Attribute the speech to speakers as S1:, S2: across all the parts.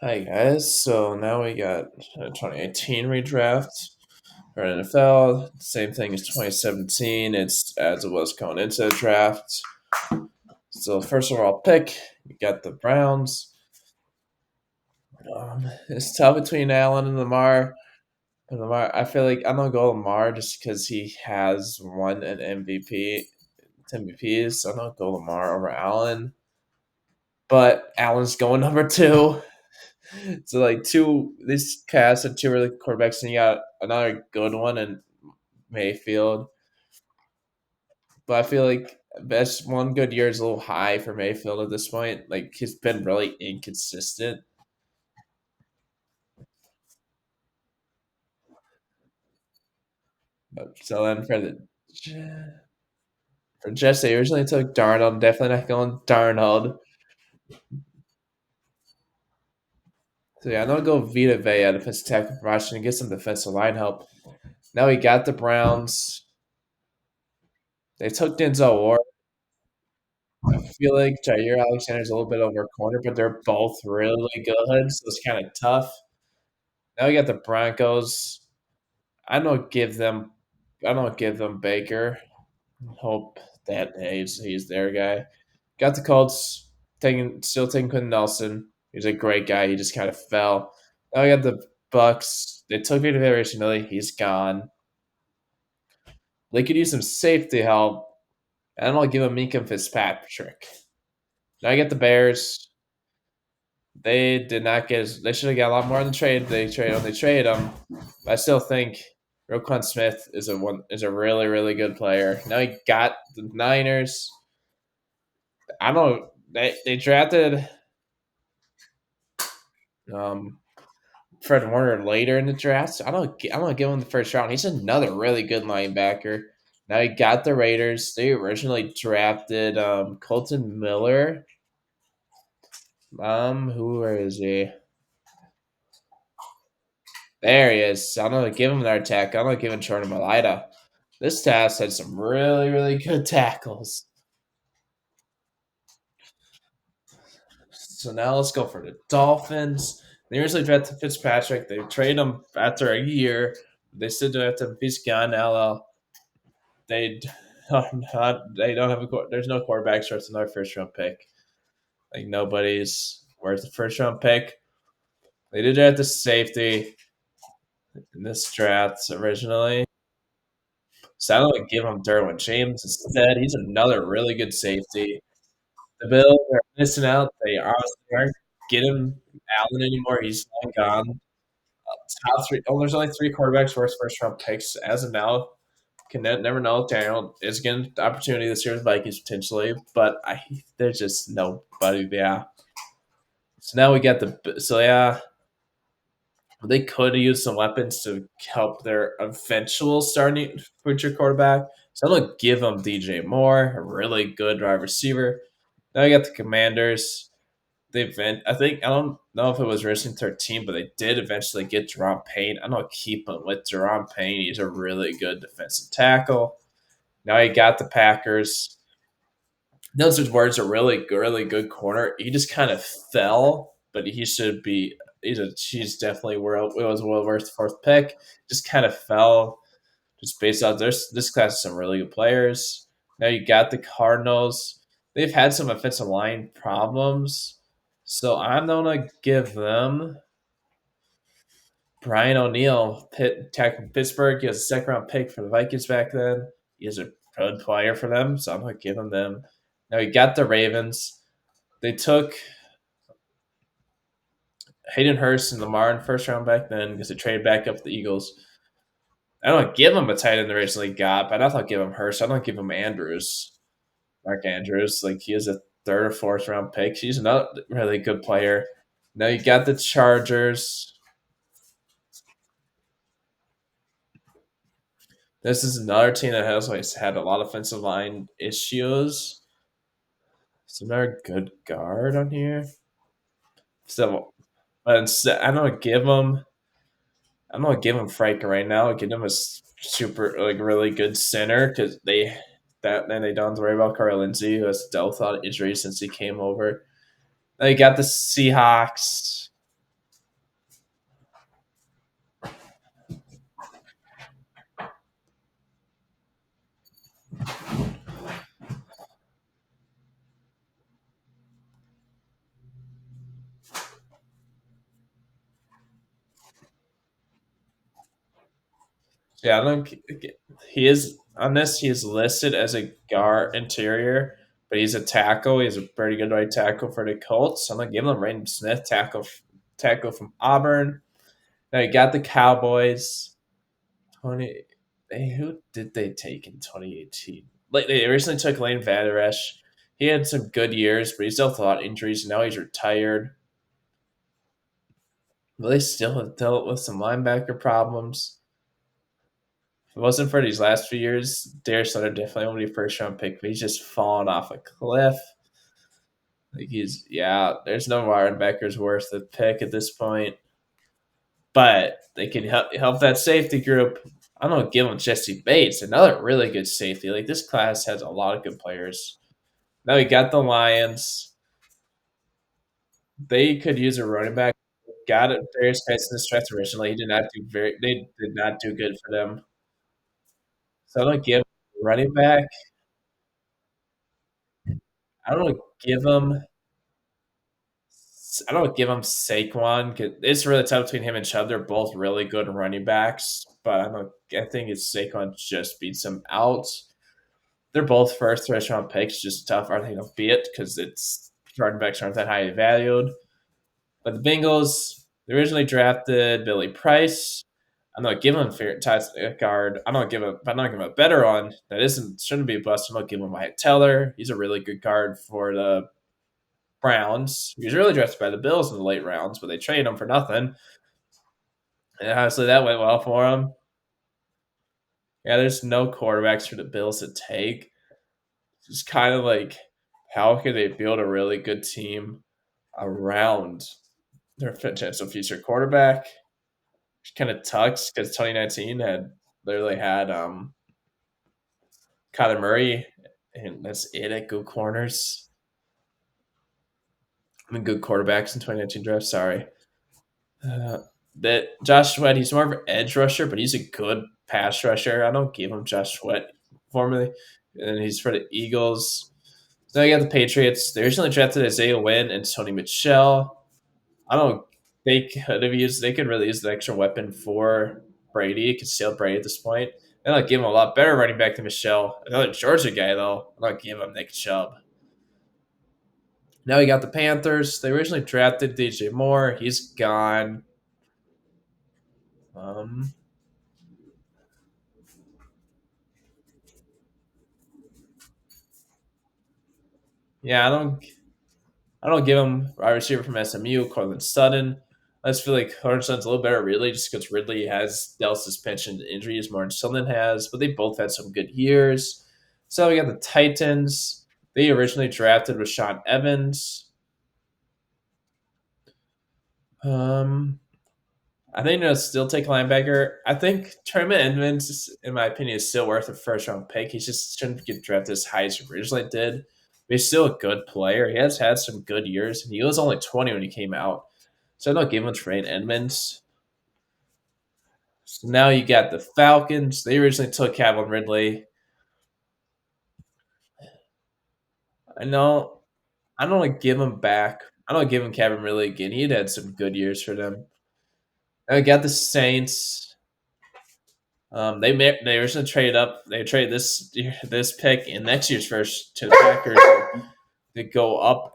S1: Hi guys, so now we got 2018 redraft for NFL. Same thing as 2017. It's as it was going into the draft. So first overall pick, we got the Browns. It's tough between Allen and Lamar. And Lamar, I feel like I'm gonna go Lamar just because he has won an MVP, MVPs. So I'm gonna go Lamar over Allen. But Allen's going number two. So like this cast had two really good quarterbacks, and you got another good one in Mayfield. But I feel like best one good year is a little high for Mayfield at this point. Like he's been really inconsistent. But so then for Jets, they originally took Darnold. Definitely not going Darnold. So yeah, I'm gonna go Vita Vea, defensive tackle from Washington, get some defensive line help. Now we got the Browns. They took Denzel Ward. I feel like Jair Alexander's a little bit over a corner, but they're both really good, so it's kind of tough. Now we got the Broncos. I don't give them, I don't give them Baker. Hope that he's their guy. Got the Colts still taking Quentin Nelson. He's a great guy. He just kind of fell. Now we got the Bucks. They took Vita Vea recently. He's gone. They could use some safety help. I don't give him Minka Fitzpatrick. Now I get the Bears. They did not get. They should have got a lot more in the trade. They trade him. I still think Roquan Smith is a really good player. Now he got the Niners. I don't. They drafted um, Fred Warner later in the draft. So I don't give him the first round. He's another really good linebacker. Now he got the Raiders. They originally drafted Colton Miller. Who is he? There he is. I'm gonna give him another tackle. I'm gonna give him Jordan Malida. This task had some really good tackles. So now let's go for the Dolphins. They originally drafted Fitzpatrick. They trade him after a year. They still do have to. He's gone now. They They don't have a. There's no quarterback. So it's another first round pick. Like nobody's worth the first round pick. They did draft the safety in this draft originally. So I'm gonna give him Derwin James instead. He's another really good safety. The Bills are missing out. They honestly aren't getting Allen anymore. He's long gone. Top three. Oh, there's only three quarterbacks worth first round picks as of now. Can never know. Daniel is getting the opportunity this year with Vikings potentially, but there's just nobody. Yeah. So now we got the. So yeah, they could use some weapons to help their eventual starting future quarterback. So I'm gonna give them DJ Moore, a really good wide receiver. Now I got the Commanders. I think I don't know if it was Racing 13, but they did eventually get Jerome Payne. I'm gonna keep him with Jerome Payne. He's a really good defensive tackle. Now you got the Packers. Those words a really good corner. He just kind of fell, but he should be. He's definitely it was well worth the fourth pick. Just kind of fell, just based on this class has some really good players. Now you got the Cardinals. They've had some offensive line problems, so I'm gonna give them Brian O'Neill, Tech from Pittsburgh. He was a second round pick for the Vikings back then. He is a good player for them, so I'm gonna give him them. Now you got the Ravens. They took Hayden Hurst and Lamar in the first round back then because they traded back up to the Eagles. I don't give him a tight end they recently got, but I don't give him Hurst. I don't give him Andrews, Mark Andrews. Like he is a third or fourth round pick. He's not really good player. Now you got the Chargers. This is another team that has always had a lot of offensive line issues. It's another good guard on here. So, but instead, I'm gonna give him Frank right now. Give him a super like really good center because they don't have to worry about Carl Lindsey who has dealt with a lot of injuries since he came over. They got the Seahawks. Yeah, I don't. He is on this. He is listed as a guard interior, but he's a tackle. He's a pretty good right tackle for the Colts. I'm gonna give him Raymond Smith, tackle from Auburn. Now you got the Cowboys. 20. Who did they take in 2018? Like they originally took Lane Vaderesh. He had some good years, but he's dealt with a lot of injuries. And now he's retired. But they still have dealt with some linebacker problems. If it wasn't for these last few years, Darius Leonard definitely would be a first round pick, but he's just fallen off a cliff. Like yeah, there's no linebackers worth the pick at this point. But they can help that safety group. I'm gonna give them Jesse Bates, another really good safety. Like this class has a lot of good players. Now we got the Lions. They could use a running back. Got it. Darius Bates in this draft originally. He did not do very. They did not do good for them. So I don't give running back. I don't give them. I don't give him Saquon. 'Cause it's really tough between him and Chubb. They're both really good running backs, but I think it's Saquon just beats him out. They're both first round picks. Just tough. Are they going to be it because it's running backs aren't that highly valued? But the Bengals, they originally drafted Billy Price. I'm not giving him fair ties guard. I don't give him. I'm not giving him a better one that isn't shouldn't be a bust. I'm not giving him Wyatt Teller. He's a really good guard for the Browns. He was really drafted by the Bills in the late rounds, but they traded him for nothing. And obviously that went well for him. Yeah, there's no quarterbacks for the Bills to take. It's just kind of like how can they build a really good team around their potential future quarterback? Which kind of tucks because 2019 literally had Kyler Murray, and that's it at good corners. I mean, good quarterbacks in 2019 draft. Sorry. Uh, that Josh Sweat, he's more of an edge rusher, but he's a good pass rusher. I don't give him Josh Sweat formally, and he's for the Eagles. So you got the Patriots. They originally drafted Isaiah Wynn and Tony Mitchell. I don't. They could have used. They could really use the extra weapon for Brady. You could steal Brady at this point. And I'll give him a lot better running back than Michelle. Another Georgia guy though. I'll give him Nick Chubb. Now you got the Panthers. They originally drafted DJ Moore. He's gone. Um, yeah, I don't give him wide receiver from SMU, Cortland Sutton. I just feel like Cortland Sutton's a little better, really, just because Ridley has dealt suspension injuries more than Sutton has, but they both had some good years. So we got the Titans. They originally drafted Rashawn Evans. Um, I think they'll still take linebacker. I think Tremaine Edmonds, in my opinion, is still worth a first round pick. He just shouldn't get drafted as high as he originally did. But he's still a good player. He has had some good years, and he was only 20 when he came out. So I'm not giving him Tremaine Edmonds. So now you got the Falcons. They originally took Calvin Ridley. I know. I don't want to give him back. I don't give him Calvin Ridley again. He'd had some good years for them. I got the Saints. They originally traded up. They traded this pick in next year's first to the Packers. They go up.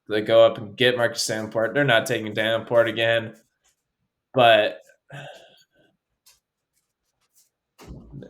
S1: They go up and get Marcus Davenport. They're not taking Davenport again, but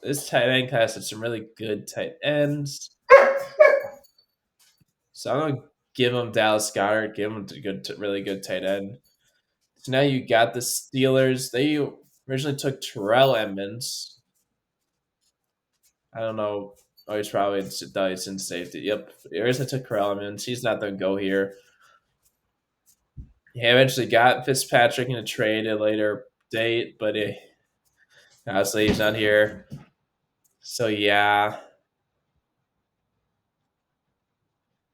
S1: this tight end class has some really good tight ends. So I'm gonna give them Dallas Goddard. Give them a really good tight end. So now you got the Steelers. They originally took Terrell Edmonds. I don't know. Oh, he's probably he's in safety. Yep. Originally took Terrell Edmonds. He's not the go here. He eventually got Fitzpatrick in a trade at a later date, but honestly, he's not here. So yeah,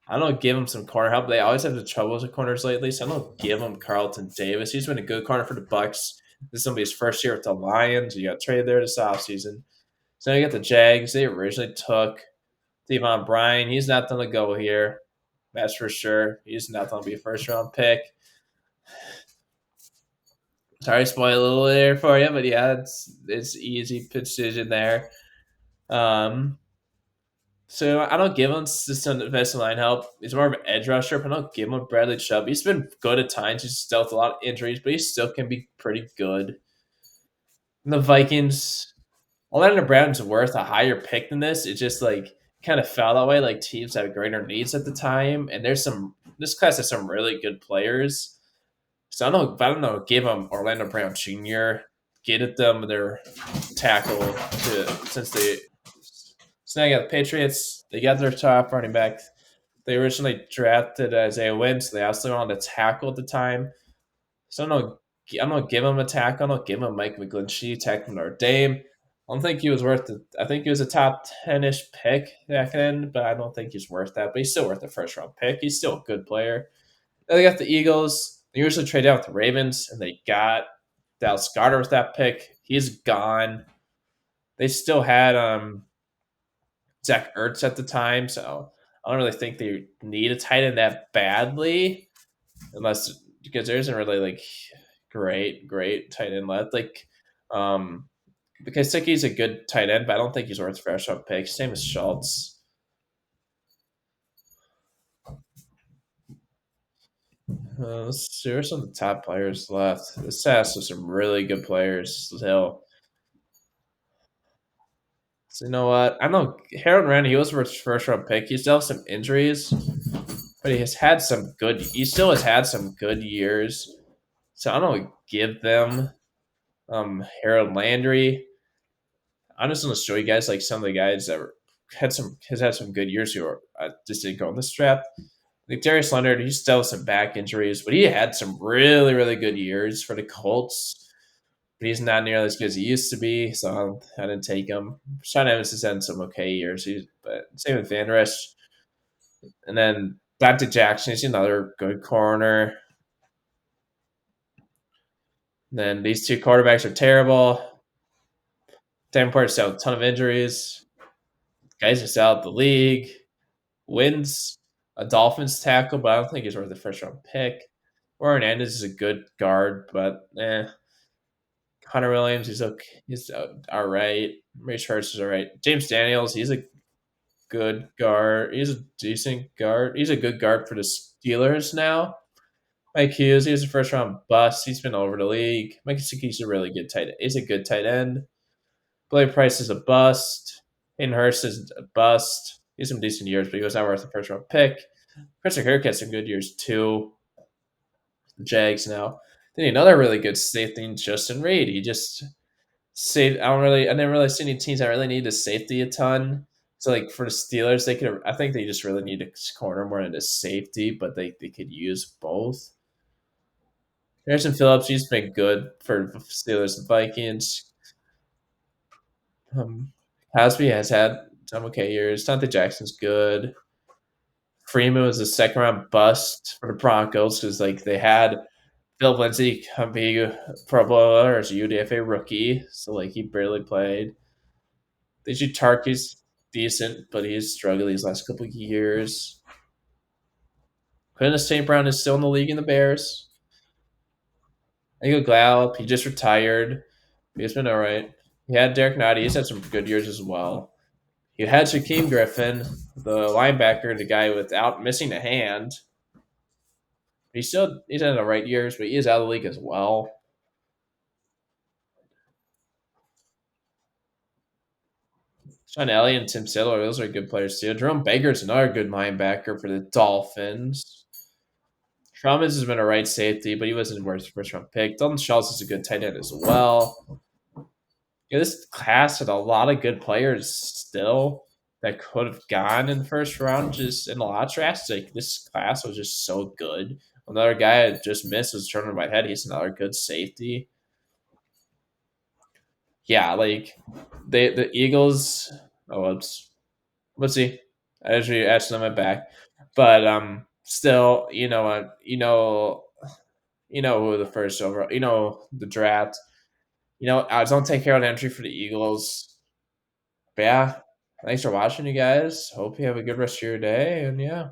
S1: I don't give him some corner help. They always have the troubles with corners lately, so I don't give him Carlton Davis. He's been a good corner for the Bucks. This is gonna be his first year with the Lions. You got traded there this offseason. So now you got the Jags. They originally took Devon Bryan. He's not gonna go here. That's for sure. He's not gonna be a first round pick. Sorry, to spoil a little there for you, but yeah, it's easy precision there. Um, so I don't give him just some defensive line help. He's more of an edge rusher, but I don't give him Bradley Chubb. He's been good at times. He's dealt with a lot of injuries, but he still can be pretty good. And the Vikings, Orlando Brown's worth a higher pick than this. It just like kind of fell that way. Like teams have greater needs at the time, and there's some this class has some really good players. So I don't know. Give them Orlando Brown Jr. Get at them their tackle since they snag out the Patriots. They got their top running back. They originally drafted Isaiah Wynn, so they also wanted a tackle at the time. So I'm gonna give him a tackle. I'm gonna give him Mike McGlinchey, tackle from Notre Dame. I don't think he was worth it. I think he was a top 10-ish pick back then, but I don't think he's worth that. But he's still worth a first round pick. He's still a good player. Then they got the Eagles. They usually trade down with the Ravens, and they got Dallas Goedert with that pick. He's gone. They still had Zach Ertz at the time, so I don't really think they need a tight end that badly, unless because there isn't really like great tight end left. Like because Sicky's a good tight end, but I don't think he's worth first round pick. Same as Schultz. Let's see, where's some of the top players left? This has some really good players still. So you know what? I know Harold Rand, he was first round pick. He still has some injuries, but he has had some good. He still has had some good years. So I'm gonna give them Harold Landry. I'm just gonna show you guys like some of the guys that has had some good years who are just didn't go in this draft. Like Darius Leonard, he still has some back injuries, but he had some really good years for the Colts. But he's not nearly as good as he used to be, so I didn't take him. Sean Evans has had some okay years, but same with Van Rest. And then Dante Jackson, he's another good corner. And then these two quarterbacks are terrible. Davenport still a ton of injuries. Guys are out of the league. Wins a Dolphins tackle, but I don't think he's worth the first round pick. Warren Andrews is a good guard, but Hunter Williams, he's okay. He's all right. Ray Hurts is all right. James Daniels, he's a good guard. He's a decent guard. He's a good guard for the Steelers now. Mike Hughes, he was a first round bust. He's been over the league. Mike Gesicki's a really good tight end. He's a good tight end. Blake Price is a bust. Hayden Hurst is a bust. He's some decent years, but he was not worth a first round pick. Christian Kirk had some good years too. The Jags now. Then another really good safety, Justin Reed. He just saved. I never really see any teams that really need a safety a ton. So like for the Steelers, they could. I think they just really need a corner more than a safety, but they could use both. Harrison Phillips, he's been good for Steelers and Vikings. Um, Cosby has had some okay years. Dante Jackson's good. Freeman was a second round bust for the Broncos because like they had Phil Lindsay come be a Pro Bowler as a UDFA rookie, so like he barely played. DJ Tark is decent, but he's struggled these last couple of years. Quintus St. Brown is still in the league in the Bears. Michael Gallup, he just retired. He's been all right. He had Derek Nottie. He's had some good years as well. He had Shaquem Griffin, the linebacker, the guy without missing a hand. He's had the right years, but he is out of the league as well. Sean Elliott and Tim Sidler, those are good players too. Jerome Baker's another good linebacker for the Dolphins. Trummins has been a right safety, but he wasn't worth the first round pick. Dalton Schultz is a good tight end as well. Yeah, this class had a lot of good players still that could have gone in the first round. Just in a lot of drafts, like this class was just so good. Another guy I just missed was turning my head. He's another good safety. Yeah, like the Eagles. Oh, let's see. I actually asked them my back, but still, you know who the first overall, the draft. I don't take Harold Entry for the Eagles. But yeah, thanks for watching, you guys. Hope you have a good rest of your day, and yeah.